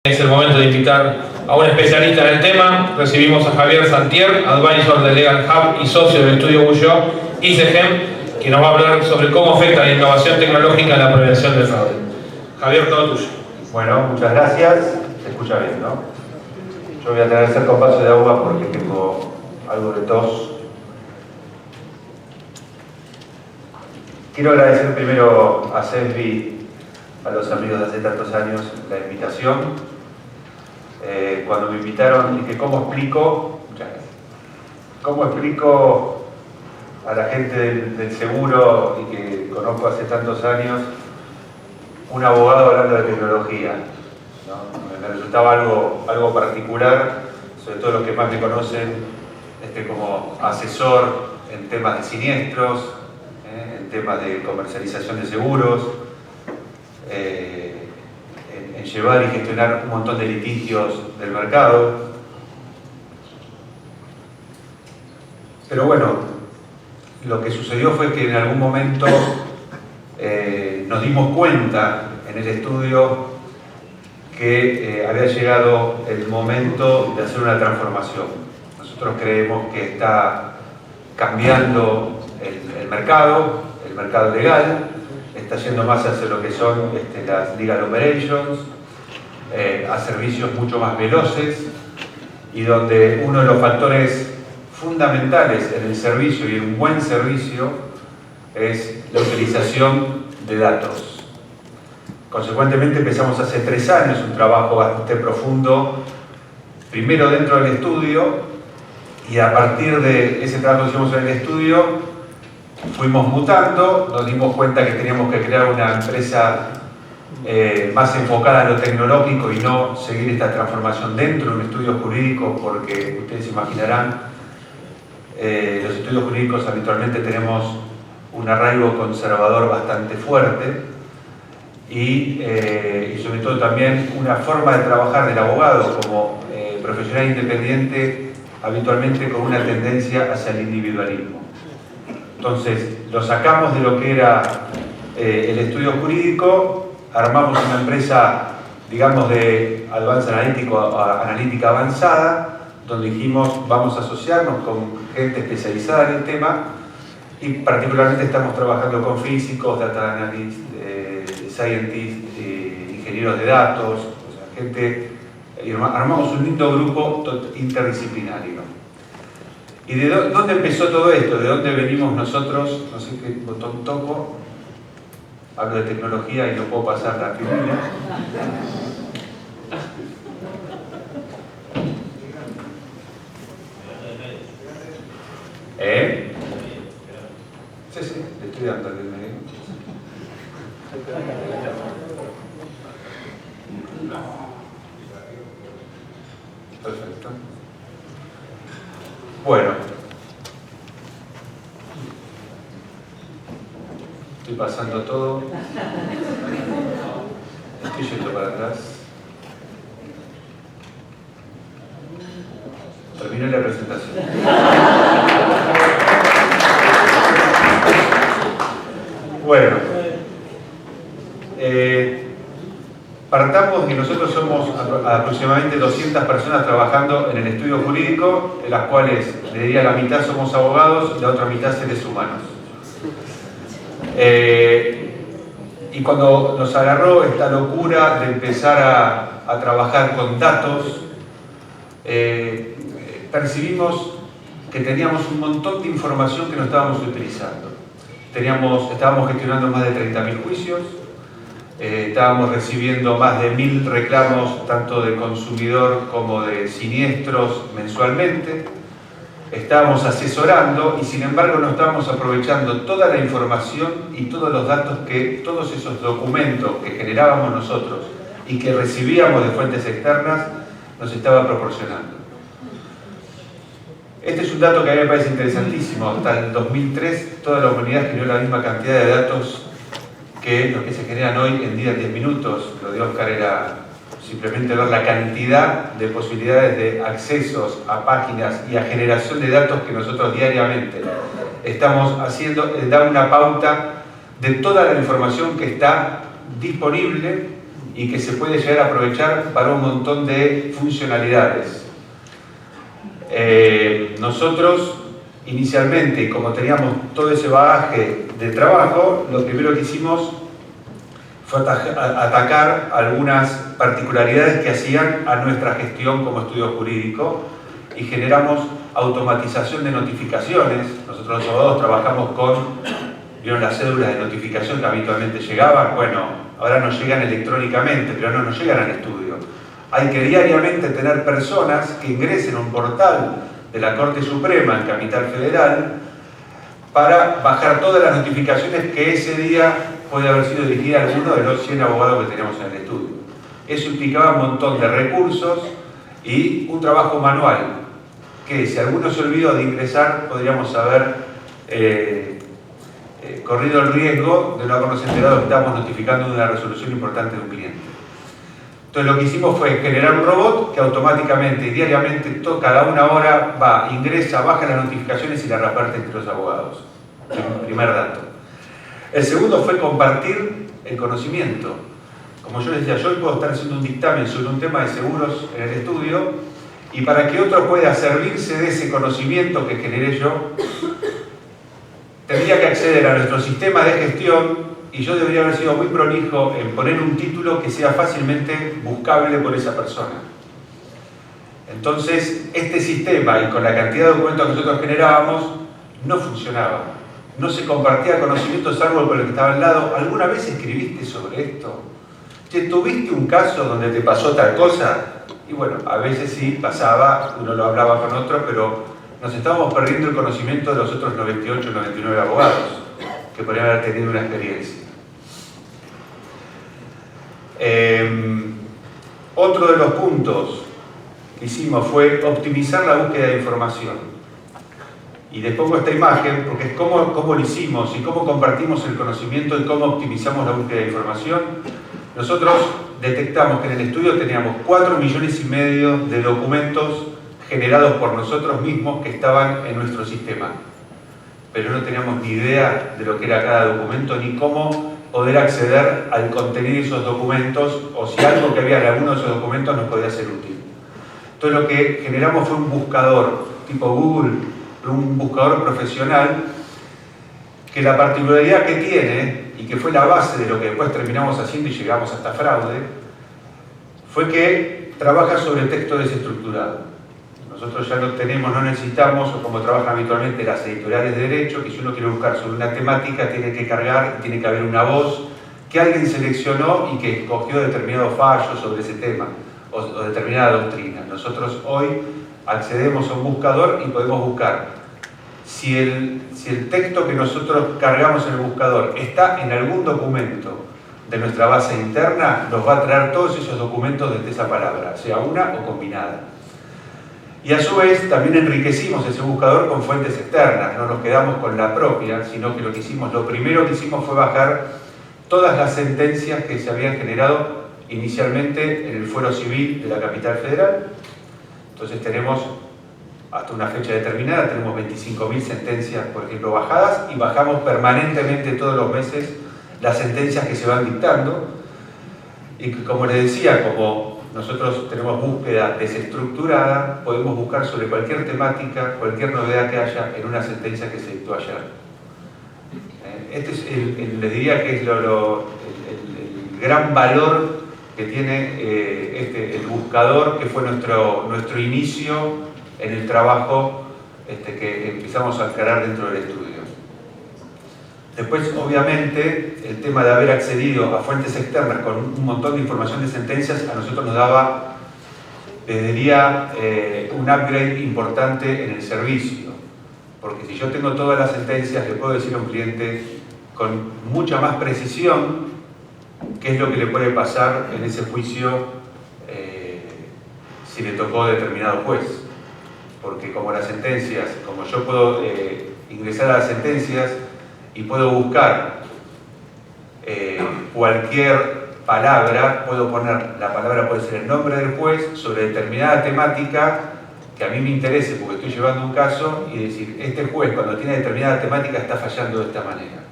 Es el momento de invitar a un especialista en el tema. Recibimos a Javier Santier, advisor de Legal Hub y socio del estudio Bulló ICGEM, que nos va a hablar sobre cómo afecta la innovación tecnológica en la prevención del fraude. Javier, todo tuyo. Bueno, muchas gracias. Se escucha bien, ¿no? Yo voy a tener que hacer con vaso de agua porque tengo algo de tos. Quiero agradecer primero a CESBI, a los amigos de hace tantos años, la invitación. Cuando me invitaron, dije, ¿cómo explico a la gente del seguro y que conozco hace tantos años, un abogado hablando de tecnología? ¿No? Me resultaba algo particular, sobre todo los que más me conocen, como asesor en temas de siniestros, en temas de comercialización de seguros, en llevar y gestionar un montón de litigios del mercado. Pero bueno, lo que sucedió fue que en algún momento nos dimos cuenta en el estudio que había llegado el momento de hacer una transformación. Nosotros creemos que está cambiando el mercado legal, está yendo más hacia lo que son las legal operations, a servicios mucho más veloces, y donde uno de los factores fundamentales en el servicio y en un buen servicio es la utilización de datos. Consecuentemente empezamos hace 3 años un trabajo bastante profundo, primero dentro del estudio, y a partir de ese trabajo que hicimos en el estudio fuimos mutando, nos dimos cuenta que teníamos que crear una empresa más enfocada en lo tecnológico y no seguir esta transformación dentro de un estudio jurídico, porque ustedes imaginarán, los estudios jurídicos habitualmente tenemos un arraigo conservador bastante fuerte y sobre todo también una forma de trabajar del abogado como profesional independiente habitualmente con una tendencia hacia el individualismo. Entonces lo sacamos de lo que era el estudio jurídico, armamos una empresa, digamos, de analítica avanzada, donde dijimos vamos a asociarnos con gente especializada en el tema, y particularmente estamos trabajando con físicos, data analysts, scientists, ingenieros de datos, o sea, gente, y armamos un lindo grupo interdisciplinario. ¿Y de dónde empezó todo esto? ¿De dónde venimos nosotros? No sé qué botón toco. Hablo de tecnología y no puedo pasar la tribuna. Sí, le estoy dando el medio. Perfecto. Bueno. Estoy pasando todo. Estoy yendo para atrás. Terminé la presentación. Bueno. Partamos que nosotros somos aproximadamente 200 personas trabajando en el estudio jurídico, de las cuales, le diría, la mitad somos abogados y la otra mitad seres humanos. Y cuando nos agarró esta locura de empezar a trabajar con datos, percibimos que teníamos un montón de información que no estábamos utilizando. Estábamos gestionando más de 30.000 juicios, estábamos recibiendo más de 1.000 reclamos tanto de consumidor como de siniestros mensualmente. Estábamos asesorando y sin embargo no estábamos aprovechando toda la información y todos los datos todos esos documentos que generábamos nosotros y que recibíamos de fuentes externas nos estaba proporcionando. Este es un dato que a mí me parece interesantísimo. Hasta el 2003 toda la humanidad generó la misma cantidad de datos que los que se generan hoy en día en 10 minutos. Lo de Oscar era simplemente ver la cantidad de posibilidades de accesos a páginas y a generación de datos que nosotros diariamente estamos haciendo, da una pauta de toda la información que está disponible y que se puede llegar a aprovechar para un montón de funcionalidades. Nosotros, inicialmente, como teníamos todo ese bagaje de trabajo, lo primero que hicimos fue atacar algunas particularidades que hacían a nuestra gestión como estudio jurídico y generamos automatización de notificaciones. Nosotros los abogados trabajamos con, ¿vieron las cédulas de notificación que habitualmente llegaban? Bueno, ahora nos llegan electrónicamente, pero no nos llegan al estudio. Hay que diariamente tener personas que ingresen a un portal de la Corte Suprema en Capital Federal para bajar todas las notificaciones que ese día puede haber sido dirigida a alguno de los 100 abogados que tenemos en el estudio. Eso implicaba un montón de recursos y un trabajo manual, que si alguno se olvidó de ingresar, podríamos haber corrido el riesgo de no habernos enterado que estábamos notificando de una resolución importante de un cliente. Entonces lo que hicimos fue generar un robot que automáticamente y diariamente, cada una hora, va, ingresa, baja las notificaciones y las reparte entre los abogados. El primer dato. El segundo fue compartir el conocimiento. Como yo les decía, yo hoy puedo estar haciendo un dictamen sobre un tema de seguros en el estudio y para que otro pueda servirse de ese conocimiento que generé yo, tendría que acceder a nuestro sistema de gestión y yo debería haber sido muy prolijo en poner un título que sea fácilmente buscable por esa persona. Entonces, este sistema y con la cantidad de documentos que nosotros generábamos, no funcionaba. No se compartía conocimiento salvo con el que estaba al lado. ¿Alguna vez escribiste sobre esto? ¿Tuviste un caso donde te pasó tal cosa? Y bueno, a veces sí pasaba, uno lo hablaba con otro, pero nos estábamos perdiendo el conocimiento de los otros 98 o 99 abogados que podrían haber tenido una experiencia. Otro de los puntos que hicimos fue optimizar la búsqueda de información. Y les pongo esta imagen porque es cómo lo hicimos y cómo compartimos el conocimiento y cómo optimizamos la búsqueda de información. Nosotros detectamos que en el estudio teníamos 4,5 millones de documentos generados por nosotros mismos que estaban en nuestro sistema. Pero no teníamos ni idea de lo que era cada documento ni cómo poder acceder al contenido de esos documentos o si algo que había en alguno de esos documentos nos podía ser útil. Entonces lo que generamos fue un buscador tipo Google, un buscador profesional que la particularidad que tiene y que fue la base de lo que después terminamos haciendo y llegamos hasta fraude fue que trabaja sobre texto desestructurado. Nosotros ya no tenemos, no necesitamos, o como trabajan habitualmente las editoriales de derecho, que si uno quiere buscar sobre una temática tiene que cargar, tiene que haber una voz que alguien seleccionó y que escogió determinado fallo sobre ese tema o determinada doctrina. Nosotros hoy accedemos a un buscador y podemos buscar. Si el texto que nosotros cargamos en el buscador está en algún documento de nuestra base interna, nos va a traer todos esos documentos desde esa palabra, sea una o combinada. Y a su vez también enriquecimos ese buscador con fuentes externas, no nos quedamos con la propia, sino que lo primero que hicimos fue bajar todas las sentencias que se habían generado inicialmente en el Fuero Civil de la Capital Federal. Entonces tenemos, hasta una fecha determinada, tenemos 25.000 sentencias, por ejemplo, bajadas, y bajamos permanentemente todos los meses las sentencias que se van dictando. Y como les decía, como nosotros tenemos búsqueda desestructurada, podemos buscar sobre cualquier temática, cualquier novedad que haya en una sentencia que se dictó ayer. Este es les diría que es el gran valor que tiene el buscador, que fue nuestro inicio en el trabajo que empezamos a encarar dentro del estudio. Después, obviamente, el tema de haber accedido a fuentes externas con un montón de información de sentencias a nosotros nos daba, diría, un upgrade importante en el servicio. Porque si yo tengo todas las sentencias, le puedo decir a un cliente con mucha más precisión qué es lo que le puede pasar en ese juicio si le tocó determinado juez. Porque como las sentencias, como yo puedo ingresar a las sentencias y puedo buscar cualquier palabra, puedo poner, la palabra puede ser el nombre del juez sobre determinada temática que a mí me interese porque estoy llevando un caso y decir, este juez cuando tiene determinada temática está fallando de esta manera.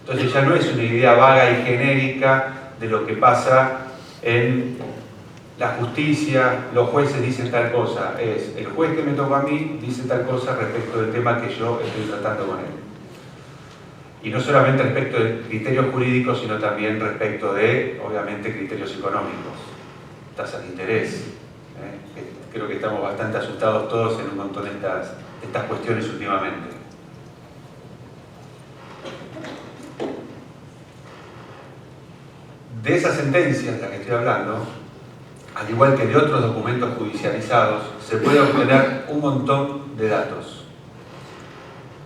Entonces ya no es una idea vaga y genérica de lo que pasa en la justicia, los jueces dicen tal cosa, es el juez que me tocó a mí dice tal cosa respecto del tema que yo estoy tratando con él. Y no solamente respecto de criterios jurídicos, sino también respecto de, obviamente, criterios económicos, tasas de interés. Creo que estamos bastante asustados todos en un montón de estas cuestiones últimamente. De esas sentencias de las que estoy hablando, al igual que de otros documentos judicializados, se puede obtener un montón de datos.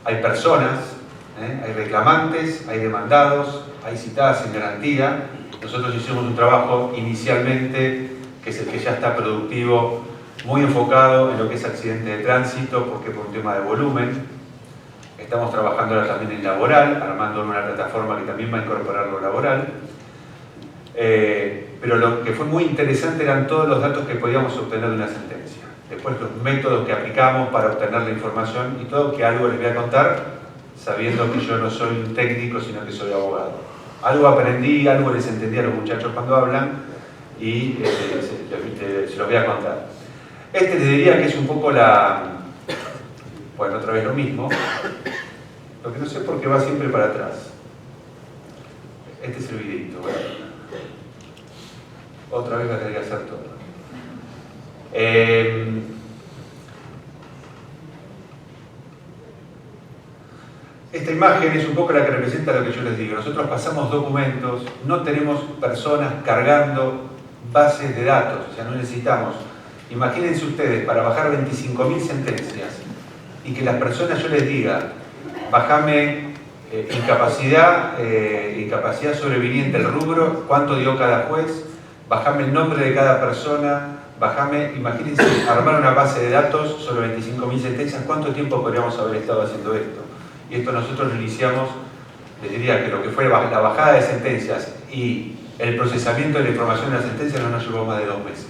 Hay personas, hay reclamantes, hay demandados, hay citadas en garantía. Nosotros hicimos un trabajo inicialmente, que es el que ya está productivo, muy enfocado en lo que es accidente de tránsito, porque por un tema de volumen. Estamos trabajando ahora también en laboral, armando una plataforma que también va a incorporar lo laboral. Pero lo que fue muy interesante eran todos los datos que podíamos obtener de una sentencia. Después los métodos que aplicamos para obtener la información y todo, que algo les voy a contar, sabiendo que yo no soy un técnico, sino que soy abogado. Algo aprendí, algo les entendí a los muchachos cuando hablan y se los voy a contar. Les diría que es un poco bueno, otra vez lo mismo, lo que no sé por qué va siempre para atrás. Este es el videito, bueno. Otra vez va a tener que hacer todo. Esta imagen es un poco la que representa lo que yo les digo. Nosotros pasamos documentos, no tenemos personas cargando bases de datos, o sea, no necesitamos. Imagínense ustedes, para bajar 25.000 sentencias y que las personas yo les diga, bajame incapacidad sobreviniente el rubro, cuánto dio cada juez, bajame el nombre de cada persona, imagínense armar una base de datos sobre 25.000 sentencias, ¿cuánto tiempo podríamos haber estado haciendo esto? Y esto nosotros lo iniciamos, les diría que lo que fue la bajada de sentencias y el procesamiento de la información de la sentencia no nos llevó más de 2 meses.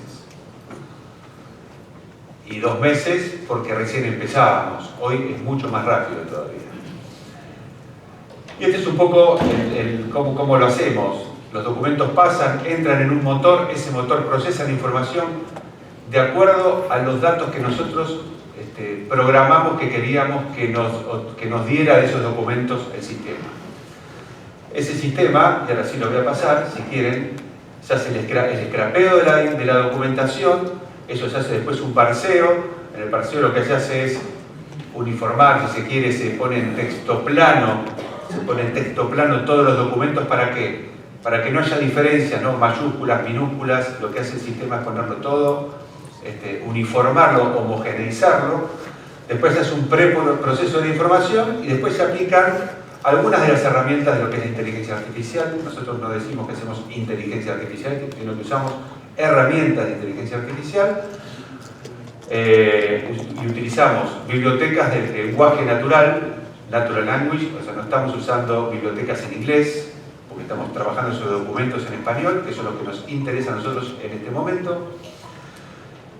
Y 2 meses porque recién empezábamos, hoy es mucho más rápido todavía. Y este es un poco cómo lo hacemos. Los documentos pasan, entran en un motor, ese motor procesa la información de acuerdo a los datos que nosotros programamos que queríamos que nos diera de esos documentos el sistema. Ese sistema, y ahora sí lo voy a pasar, si quieren, se hace el scrapeo de la documentación, eso se hace después un parseo. En el parseo lo que se hace es uniformar, si se quiere, se pone en texto plano todos los documentos. ¿Para qué? Para que no haya diferencias, ¿no? Mayúsculas, minúsculas, lo que hace el sistema es ponerlo todo, uniformarlo, homogeneizarlo. Después se hace un preproceso de información y después se aplican algunas de las herramientas de lo que es la inteligencia artificial. Nosotros no decimos que hacemos inteligencia artificial, sino que usamos herramientas de inteligencia artificial y utilizamos bibliotecas del lenguaje natural language, o sea, no estamos usando bibliotecas en inglés, porque estamos trabajando sobre documentos en español, que eso es lo que nos interesa a nosotros en este momento.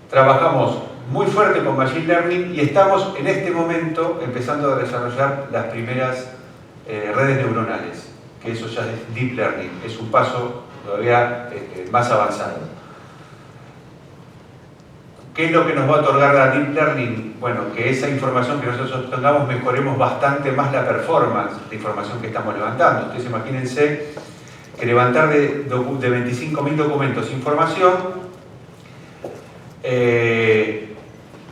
Trabajamos muy fuerte con Machine Learning y estamos en este momento empezando a desarrollar las primeras redes neuronales, que eso ya es Deep Learning, es un paso todavía más avanzado. ¿Qué es lo que nos va a otorgar la Deep Learning? Bueno, que esa información que nosotros obtengamos mejoremos bastante más la performance de información que estamos levantando. Ustedes imagínense que levantar de 25.000 documentos información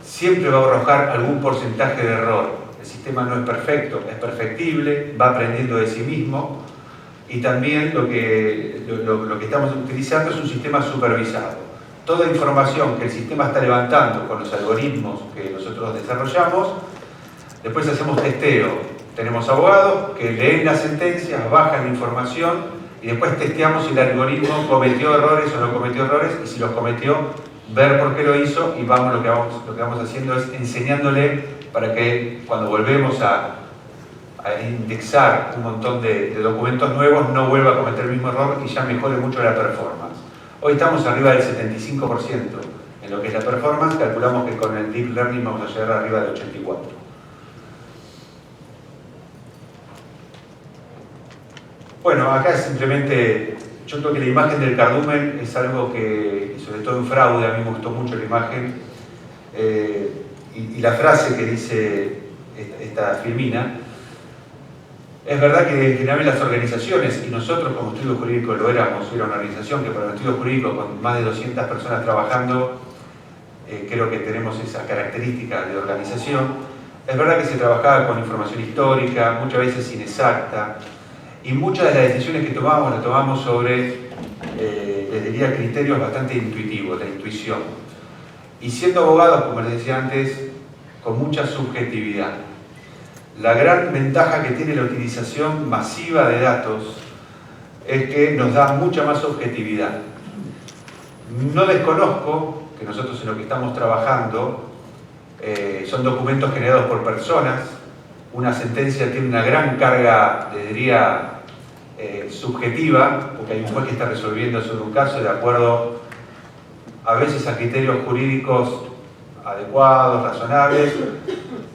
siempre va a arrojar algún porcentaje de error. El sistema no es perfecto, es perfectible, va aprendiendo de sí mismo y también lo que estamos utilizando es un sistema supervisado. Toda información que el sistema está levantando con los algoritmos que nosotros desarrollamos, después hacemos testeo. Tenemos abogados que leen las sentencias, bajan la información y después testeamos si el algoritmo cometió errores o no cometió errores, y si los cometió, ver por qué lo hizo, y lo que vamos haciendo es enseñándole para que cuando volvemos a indexar un montón de documentos nuevos no vuelva a cometer el mismo error y ya mejore mucho la performance. Hoy estamos arriba del 75% en lo que es la performance, calculamos que con el Deep Learning vamos a llegar arriba del 84%. Bueno, acá simplemente yo creo que la imagen del cardumen es algo que, sobre todo en fraude, a mí me gustó mucho la imagen, y la frase que dice esta Filmina. Es verdad que en general las organizaciones, y nosotros como estudio jurídico lo éramos, era una organización que para el estudio jurídico con más de 200 personas trabajando, creo que tenemos esa característica de organización. Es verdad que se trabajaba con información histórica, muchas veces inexacta, y muchas de las decisiones que tomamos las tomamos sobre, les diría, criterios bastante intuitivos, de intuición. Y siendo abogados, como les decía antes, con mucha subjetividad. La gran ventaja que tiene la utilización masiva de datos es que nos da mucha más objetividad. No desconozco que nosotros en lo que estamos trabajando son documentos generados por personas. Una sentencia tiene una gran carga, les diría, subjetiva, porque hay un juez que está resolviendo sobre un caso de acuerdo a veces a criterios jurídicos adecuados, razonables,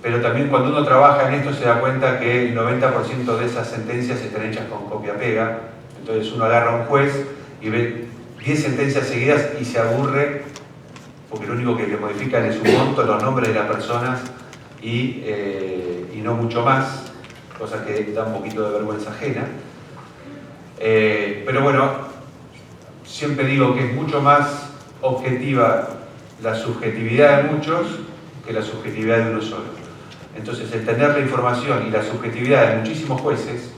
pero también cuando uno trabaja en esto se da cuenta que el 90% de esas sentencias están hechas con copia-pega. Entonces uno agarra a un juez y ve 10 sentencias seguidas y se aburre, porque lo único que le modifican es un monto, los nombres de las personas y no mucho más, cosa que da un poquito de vergüenza ajena. Pero bueno, siempre digo que es mucho más objetiva la subjetividad de muchos que la subjetividad de uno solo. Entonces, el tener la información y la subjetividad de muchísimos jueces,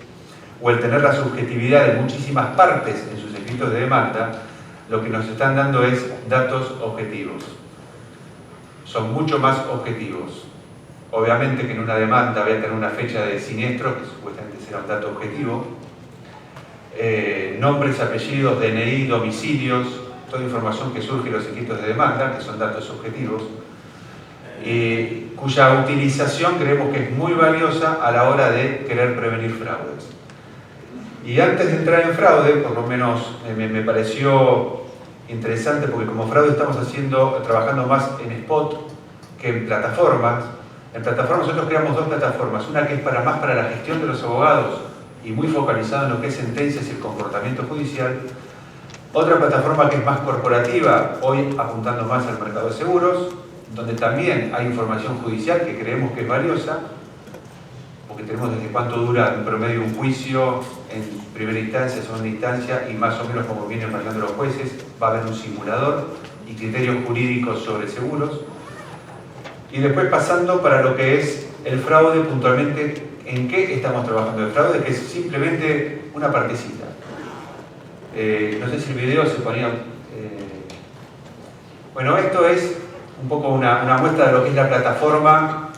o el tener la subjetividad de muchísimas partes en sus escritos de demanda, lo que nos están dando es datos objetivos. Son mucho más objetivos. Obviamente que en una demanda voy a tener una fecha de siniestro, que supuestamente será un dato objetivo, nombres, apellidos, DNI, domicilios, toda información que surge en los escritos de demanda, que son datos objetivos, cuya utilización creemos que es muy valiosa a la hora de querer prevenir fraudes. Y antes de entrar en fraude, por lo menos me pareció interesante, porque como fraude estamos trabajando más en spot que en plataformas. En plataformas nosotros creamos dos plataformas, una que es más para la gestión de los abogados y muy focalizada en lo que es sentencias y el comportamiento judicial. Otra plataforma que es más corporativa, hoy apuntando más al mercado de seguros, donde también hay información judicial que creemos que es valiosa, porque tenemos desde cuánto dura en promedio un juicio en primera instancia, segunda instancia, y más o menos como vienen fallando los jueces, va a haber un simulador y criterios jurídicos sobre seguros. Y después pasando para lo que es el fraude puntualmente, ¿en qué estamos trabajando el fraude? Que es simplemente una partecita. No sé si el video se ponía... Bueno, esto es un poco una muestra de lo que es la plataforma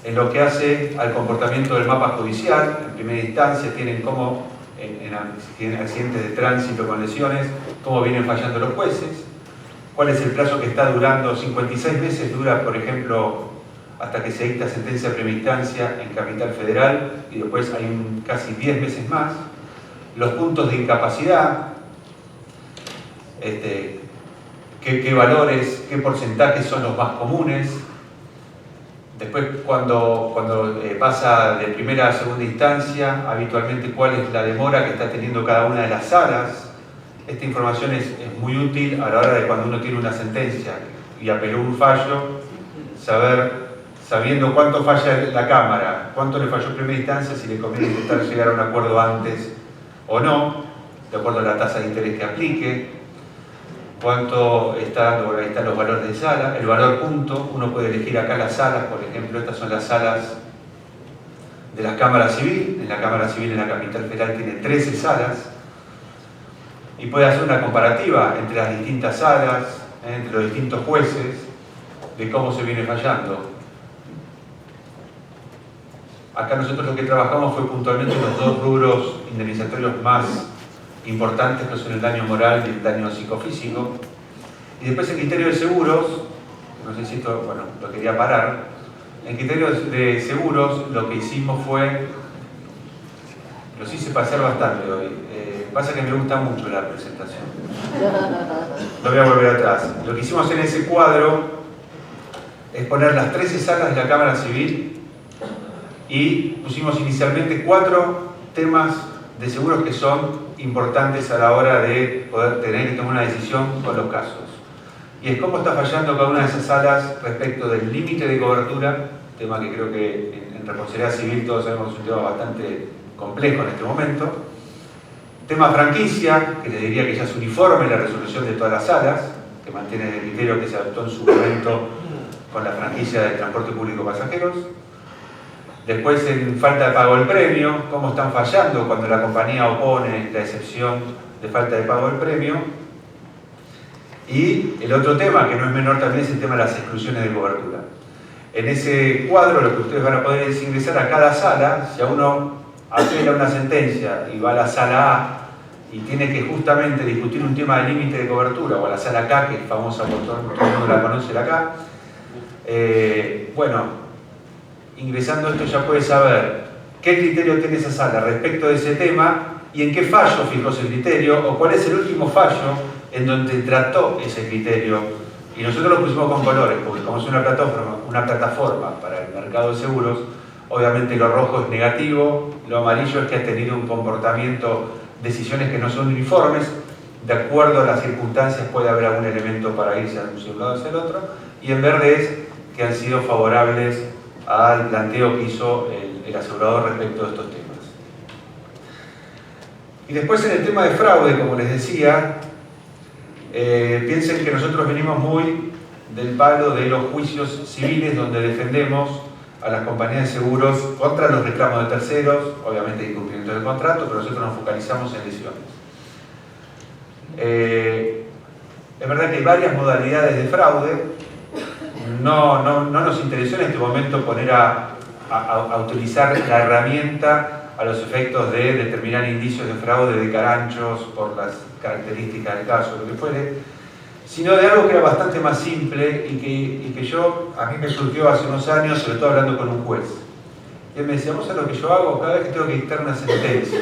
en lo que hace al comportamiento del mapa judicial. En primera instancia tienen cómo, si tienen accidentes de tránsito con lesiones, cómo vienen fallando los jueces, cuál es el plazo que está durando. 56 meses dura, por ejemplo, hasta que se dicta sentencia de primera instancia en Capital Federal, y después hay casi 10 meses más. Los puntos de incapacidad, qué valores, qué porcentajes son los más comunes. Después, cuando pasa de primera a segunda instancia, habitualmente cuál es la demora que está teniendo cada una de las salas. Esta información es muy útil a la hora de cuando uno tiene una sentencia y apeló un fallo, sabiendo cuánto falla la Cámara, cuánto le falló en primera instancia, si le conviene intentar llegar a un acuerdo antes o no, de acuerdo a la tasa de interés que aplique, cuánto están los valores de sala, el valor punto. Uno puede elegir acá las salas, por ejemplo, estas son las salas de la Cámara Civil. En la Cámara Civil en la Capital Federal tiene 13 salas, y puede hacer una comparativa entre las distintas salas, entre los distintos jueces, de cómo se viene fallando. Acá nosotros lo que trabajamos fue puntualmente los dos rubros indemnizatorios más importantes, que son el daño moral y el daño psicofísico. Y después en criterio de seguros, no sé si esto, bueno, lo quería parar. En criterio de seguros lo que hicimos fue, los hice pasar bastante hoy. Pasa que me gusta mucho la presentación. Lo voy a volver atrás. Lo que hicimos en ese cuadro es poner las 13 salas de la Cámara Civil y pusimos inicialmente 4 temas de seguros que son importantes a la hora de poder tener que tomar una decisión con los casos. Y es cómo está fallando cada una de esas salas respecto del límite de cobertura, tema que creo que en responsabilidad civil todos sabemos que es un tema bastante complejo en este momento. Tema franquicia, que les diría que ya es uniforme la resolución de todas las salas, que mantiene el criterio que se adoptó en su momento con la franquicia de transporte público pasajeros. Después, en falta de pago del premio, cómo están fallando cuando la compañía opone la excepción de falta de pago del premio. Y el otro tema, que no es menor también, es el tema de las exclusiones de cobertura. En ese cuadro lo que ustedes van a poder es ingresar a cada sala. Si a uno apela una sentencia y va a la sala A y tiene que justamente discutir un tema de límite de cobertura, o a la sala K, que es famosa por todo el mundo la conoce, la K, bueno, ingresando esto ya puede saber qué criterio tiene esa sala respecto de ese tema y en qué fallo fijó ese criterio, o cuál es el último fallo en donde trató ese criterio. Y nosotros lo pusimos con colores, porque como es una plataforma para el mercado de seguros, obviamente lo rojo es negativo, lo amarillo es que ha tenido un comportamiento, decisiones que no son uniformes, de acuerdo a las circunstancias puede haber algún elemento para irse hacia un lado hacia el otro, y en verde es que han sido favorables al planteo que hizo el asegurador respecto de estos temas. Y después en el tema de fraude, como les decía, piensen que nosotros venimos muy del palo de los juicios civiles donde defendemos a las compañías de seguros contra los reclamos de terceros, obviamente de incumplimiento del contrato, pero nosotros nos focalizamos en lesiones. Es verdad que hay varias modalidades de fraude. No nos interesó en este momento poner a utilizar la herramienta a los efectos de determinar indicios de fraude de caranchos por las características del caso, lo que fuere, sino de algo que era bastante más simple y que a mí me surgió hace unos años, sobre todo hablando con un juez. Y él me decía, ¿vos sabés lo que yo hago? Cada vez que tengo que dictar una sentencia,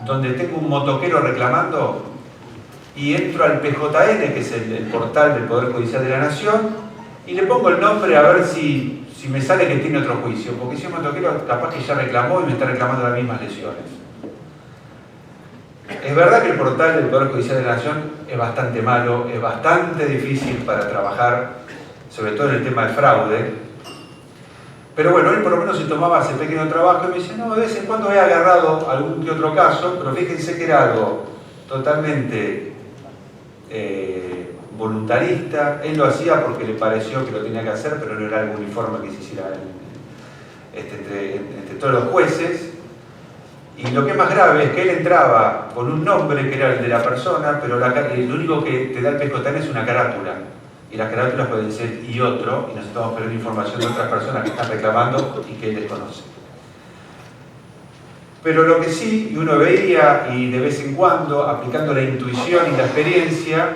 donde tengo un motoquero reclamando, y entro al PJN, que es el portal del Poder Judicial de la Nación, y le pongo el nombre a ver si me sale que tiene otro juicio, porque si un motoquero capaz que ya reclamó y me está reclamando las mismas lesiones. Es verdad que el portal del Poder Judicial de la Nación es bastante malo, es bastante difícil para trabajar, sobre todo en el tema de fraude, pero bueno, él por lo menos se tomaba ese pequeño trabajo y me dice, no, de vez en cuando he agarrado algún que otro caso, pero fíjense que era algo totalmente voluntarista. Él lo hacía porque le pareció que lo tenía que hacer, pero no era algo uniforme que se hiciera entre todos los jueces. Y lo que es más grave es que él entraba con un nombre que era el de la persona, pero lo único que te da el PJN es una carátula. Y las carátulas pueden ser y otro, y nos estamos perdiendo información de otras personas que están reclamando y que él desconoce. Pero lo que sí, uno veía, y de vez en cuando, aplicando la intuición y la experiencia,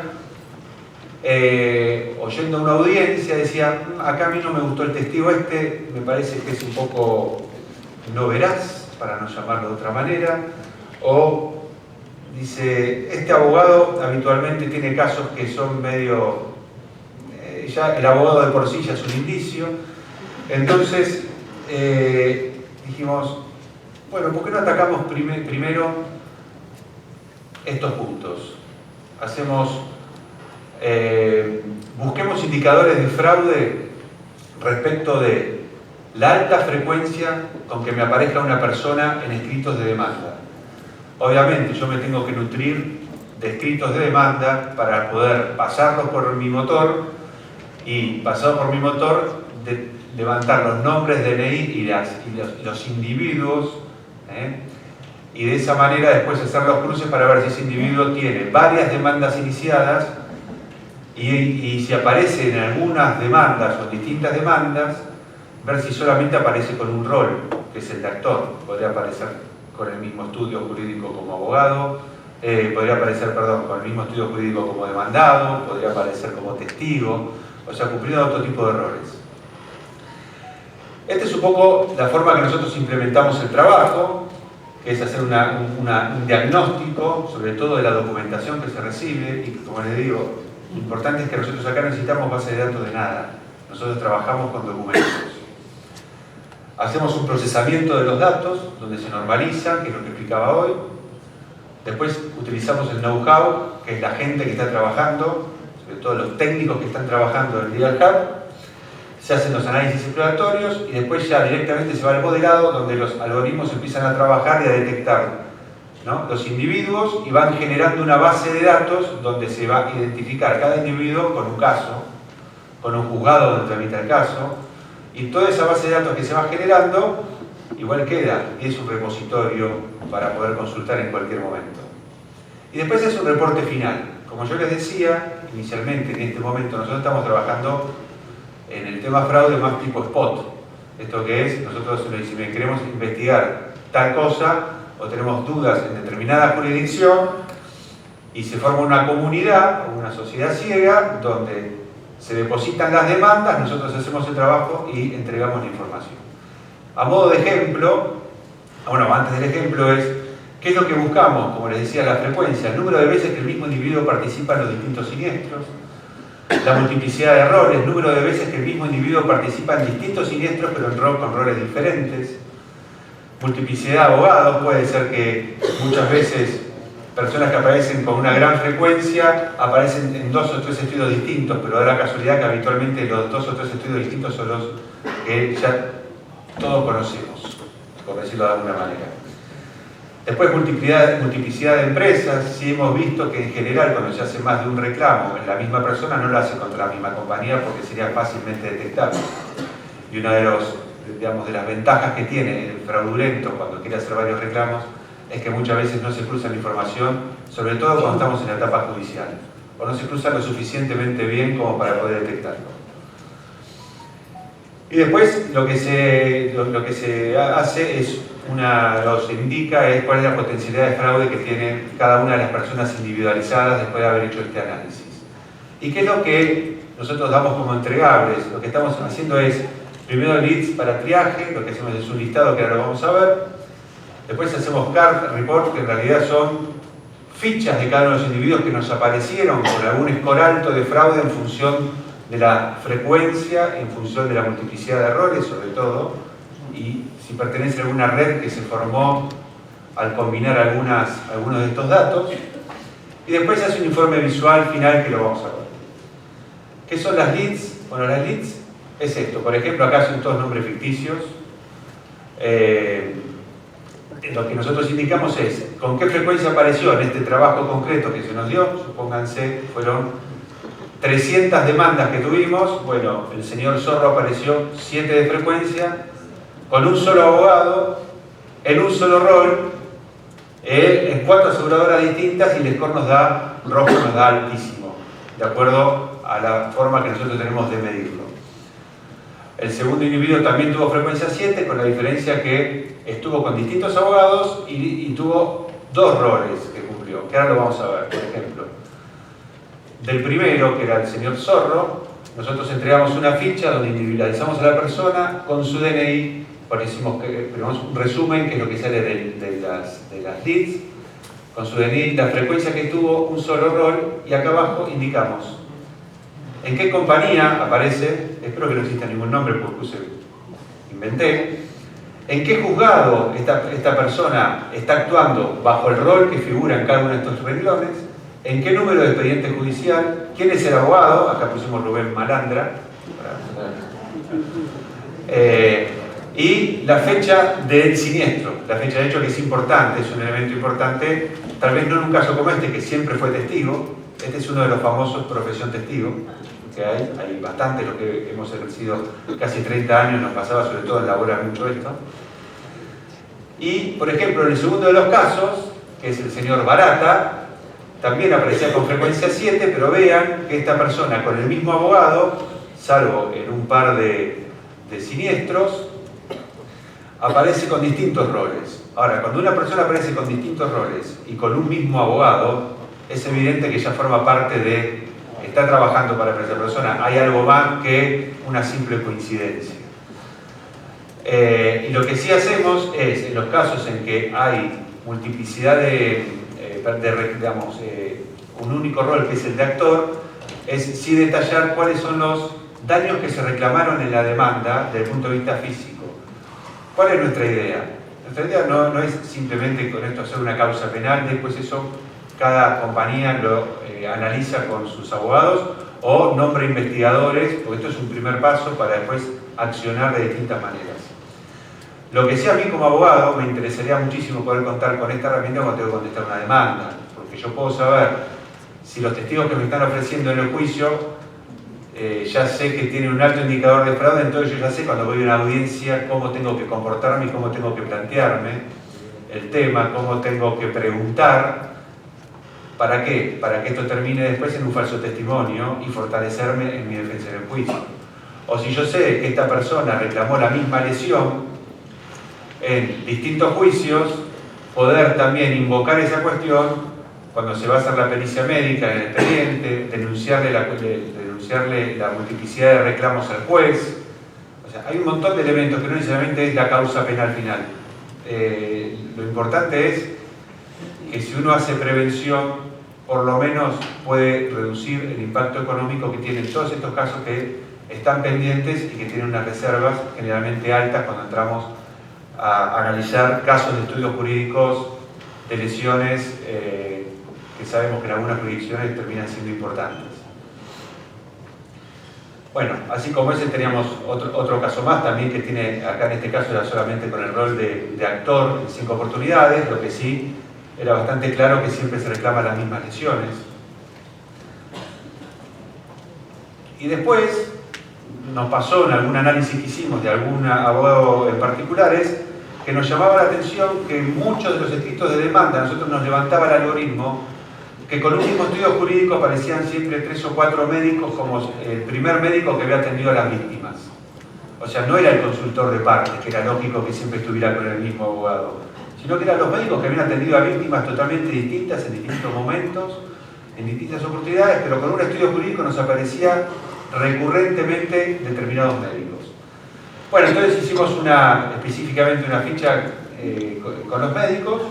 oyendo a una audiencia, decía, acá a mí no me gustó el testigo me parece que es un poco no veraz, para no llamarlo de otra manera, o dice, este abogado habitualmente tiene casos que son medio, ya el abogado de por sí ya es un indicio. Entonces dijimos, bueno, ¿por qué no atacamos primero estos puntos? Busquemos indicadores de fraude respecto de la alta frecuencia con que me aparezca una persona en escritos de demanda. Obviamente yo me tengo que nutrir de escritos de demanda para poder pasarlos por mi motor y, pasado por mi motor, levantar los nombres DNI y los individuos, y de esa manera después hacer los cruces para ver si ese individuo tiene varias demandas iniciadas y si aparece en algunas demandas o distintas demandas, ver si solamente aparece con un rol, que es el de actor. Podría aparecer con el mismo estudio jurídico como abogado, podría aparecer, con el mismo estudio jurídico como demandado, podría aparecer como testigo, o sea, cumpliendo otro tipo de roles. Esta es un poco la forma que nosotros implementamos el trabajo, que es hacer un diagnóstico, sobre todo de la documentación que se recibe, y como les digo, lo importante es que nosotros acá necesitamos base de datos de nada. Nosotros trabajamos con documentos. Hacemos un procesamiento de los datos, donde se normaliza, que es lo que explicaba hoy. Después utilizamos el know-how, que es la gente que está trabajando, sobre todo los técnicos que están trabajando en el Legal Hub. Se hacen los análisis exploratorios y después ya directamente se va al modelado, donde los algoritmos empiezan a trabajar y a detectar, ¿no?, los individuos, y van generando una base de datos donde se va a identificar cada individuo con un caso, con un juzgado donde tramita el caso, y toda esa base de datos que se va generando igual queda, y es un repositorio para poder consultar en cualquier momento. Y después es un reporte final. Como yo les decía, inicialmente en este momento nosotros estamos trabajando en el tema fraude más tipo spot. Esto que es, nosotros si queremos investigar tal cosa o tenemos dudas en determinada jurisdicción y se forma una comunidad o una sociedad ciega donde se depositan las demandas, nosotros hacemos el trabajo y entregamos la información. A modo de ejemplo, bueno, antes del ejemplo es, ¿qué es lo que buscamos? Como les decía, la frecuencia, el número de veces que el mismo individuo participa en los distintos siniestros, la multiplicidad de errores, el número de veces que el mismo individuo participa en distintos siniestros pero con roles diferentes, multiplicidad de abogados, puede ser que muchas veces personas que aparecen con una gran frecuencia aparecen en 2 o 3 estudios distintos, pero da la casualidad que habitualmente los 2 o 3 estudios distintos son los que ya todos conocemos, por decirlo de alguna manera. Después, multiplicidad de empresas. Sí hemos visto que en general cuando se hace más de un reclamo en la misma persona no lo hace contra la misma compañía porque sería fácilmente detectable. Y una de las ventajas que tiene el fraudulento cuando quiere hacer varios reclamos es que muchas veces no se cruza la información, sobre todo cuando estamos en la etapa judicial, o no se cruza lo suficientemente bien como para poder detectarlo. Y después lo que se hace es se indica cuál es la potencialidad de fraude que tiene cada una de las personas individualizadas después de haber hecho este análisis. ¿Y qué es lo que nosotros damos como entregables? Lo que estamos haciendo es, primero leads para triaje, lo que hacemos es un listado que ahora lo vamos a ver. Después hacemos card report, que en realidad son fichas de cada uno de los individuos que nos aparecieron con algún score alto de fraude en función de la frecuencia, en función de la multiplicidad de errores, sobre todo, y si pertenece a alguna red que se formó al combinar algunos de estos datos. Y después se hace un informe visual final que lo vamos a ver. ¿Qué son las leads? Bueno, las leads es esto. Por ejemplo, acá son todos nombres ficticios. Lo que nosotros indicamos es con qué frecuencia apareció en este trabajo concreto que se nos dio. Supónganse, fueron 300 demandas que tuvimos. Bueno, el señor Zorro apareció 7 de frecuencia, con un solo abogado, en un solo rol, en 4 aseguradoras distintas, y el score rojo nos da altísimo, de acuerdo a la forma que nosotros tenemos de medirlo. El segundo individuo también tuvo frecuencia 7, con la diferencia que estuvo con distintos abogados y tuvo 2 roles que cumplió, que ahora lo vamos a ver. Por ejemplo, del primero, que era el señor Zorro, nosotros entregamos una ficha donde individualizamos a la persona con su DNI, ponemos un resumen, que es lo que sale de las leads, con su DNI, la frecuencia que tuvo, un solo rol, y acá abajo indicamos en qué compañía aparece, espero que no exista ningún nombre porque inventé, en qué juzgado esta persona está actuando bajo el rol que figura en cada uno de estos renglones, en qué número de expediente judicial, quién es el abogado, acá pusimos Rubén Malandra, y la fecha del siniestro, la fecha de hecho, que es importante, es un elemento importante, tal vez no en un caso como este que siempre fue testigo. Este es uno de los famosos profesión testigo que hay bastante, lo que hemos ejercido casi 30 años, nos pasaba sobre todo en labora mucho esto. Y por ejemplo, en el segundo de los casos, que es el señor Barata, también aparecía con frecuencia 7, pero vean que esta persona con el mismo abogado, salvo en un par de siniestros, aparece con distintos roles. Ahora, cuando una persona aparece con distintos roles y con un mismo abogado, es evidente que ya forma parte de, está trabajando para esa persona, hay algo más que una simple coincidencia. Y lo que sí hacemos es, en los casos en que hay multiplicidad digamos, un único rol que es el de actor, es sí detallar cuáles son los daños que se reclamaron en la demanda desde el punto de vista físico. ¿Cuál es nuestra idea? Nuestra idea no es simplemente con esto hacer una causa penal, después eso cada compañía lo analiza con sus abogados o nombra investigadores, porque esto es un primer paso para después accionar de distintas maneras. Lo que sí a mí como abogado me interesaría muchísimo poder contar con esta herramienta cuando tengo que contestar una demanda, porque yo puedo saber si los testigos que me están ofreciendo en el juicio ya sé que tienen un alto indicador de fraude, entonces yo ya sé cuando voy a una audiencia cómo tengo que comportarme y cómo tengo que plantearme el tema, cómo tengo que preguntar. ¿Para qué? Para que esto termine después en un falso testimonio y fortalecerme en mi defensa en el juicio. O si yo sé que esta persona reclamó la misma lesión en distintos juicios, poder también invocar esa cuestión cuando se va a hacer la pericia médica en el expediente, denunciarle la multiplicidad de reclamos al juez. O sea, hay un montón de elementos que no necesariamente es la causa penal final. Lo importante es que si uno hace prevención, por lo menos puede reducir el impacto económico que tienen todos estos casos que están pendientes y que tienen unas reservas generalmente altas cuando entramos a analizar casos de estudios jurídicos de lesiones que sabemos que en algunas jurisdicciones terminan siendo importantes. Bueno, así como ese teníamos otro caso más también que tiene, acá en este caso era solamente con el rol de actor en 5 oportunidades, lo que sí era bastante claro que siempre se reclaman las mismas lesiones. Y después nos pasó en algún análisis que hicimos de algún abogado en particulares que nos llamaba la atención que muchos de los escritos de demanda, nosotros nos levantaba el algoritmo, que con un mismo estudio jurídico aparecían siempre 3 o 4 médicos como el primer médico que había atendido a las víctimas. O sea, no era el consultor de partes, que era lógico que siempre estuviera con el mismo abogado, sino que eran los médicos que habían atendido a víctimas totalmente distintas en distintos momentos, en distintas oportunidades, pero con un estudio jurídico nos aparecía recurrentemente determinados médicos. Bueno, entonces hicimos específicamente una ficha con los médicos,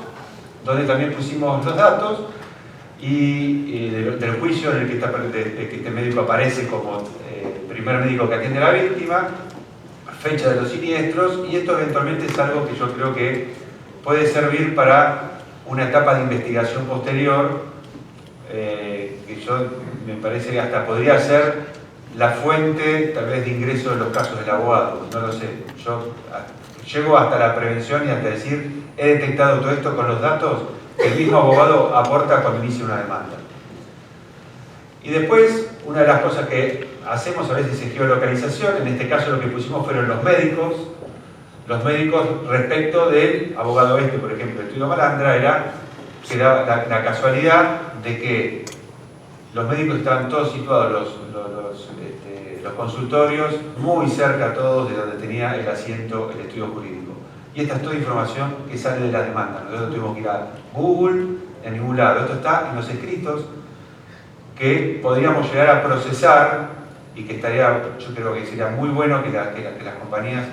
donde también pusimos los datos y del juicio en el que este médico aparece como primer médico que atiende a la víctima, fecha de los siniestros, y esto eventualmente es algo que yo creo que puede servir para una etapa de investigación posterior, que me parece que hasta podría ser la fuente tal vez de ingreso de los casos del abogado, no lo sé. Yo llego hasta la prevención y hasta decir, he detectado todo esto con los datos que el mismo abogado aporta cuando inicia una demanda. Y después, una de las cosas que hacemos a veces es geolocalización, en este caso lo que pusimos fueron los médicos respecto del abogado por ejemplo, el estudio Malandra, era la casualidad de que los médicos estaban todos situados, los consultorios, muy cerca todos de donde tenía el asiento el estudio jurídico. Y esta es toda información que sale de la demanda. Nosotros tuvimos que ir a Google, en ningún lado. Esto está en los escritos que podríamos llegar a procesar y que yo creo que sería muy bueno que las compañías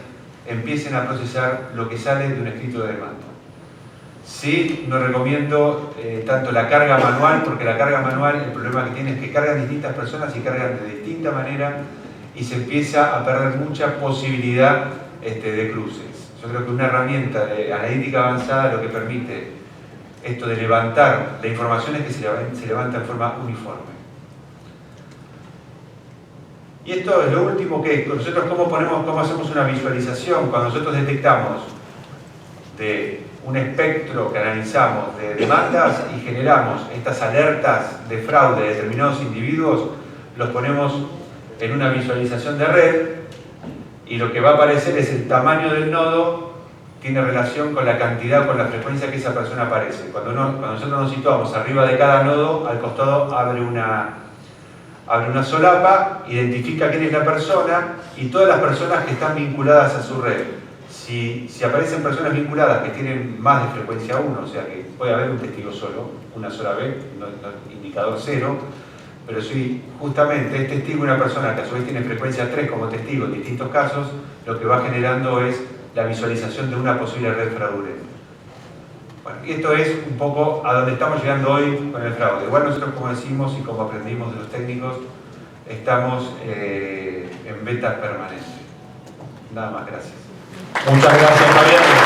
empiecen a procesar lo que sale de un escrito de demanda. Sí, no recomiendo tanto la carga manual, porque la carga manual, el problema que tiene es que cargan distintas personas y cargan de distinta manera y se empieza a perder mucha posibilidad de cruces. Yo creo que una herramienta de analítica avanzada lo que permite esto de levantar la información es que se levanta en forma uniforme. Y esto es lo último que nosotros cómo hacemos una visualización cuando nosotros detectamos de un espectro que analizamos de demandas y generamos estas alertas de fraude de determinados individuos, los ponemos en una visualización de red y lo que va a aparecer es el tamaño del nodo tiene relación con la cantidad, con la frecuencia que esa persona aparece. Cuando nosotros nos situamos arriba de cada nodo, al costado abre una solapa, identifica quién es la persona y todas las personas que están vinculadas a su red. Si aparecen personas vinculadas que tienen más de frecuencia 1, o sea que puede haber un testigo solo, una sola vez, indicador 0, pero si justamente es testigo una persona que a su vez tiene frecuencia 3 como testigo en distintos casos, lo que va generando es la visualización de una posible red fraudulenta. Bueno, y esto es un poco a donde estamos llegando hoy con el fraude. Igual nosotros, como decimos y como aprendimos de los técnicos, estamos en beta permanente. Nada más, gracias. Muchas gracias, Javier.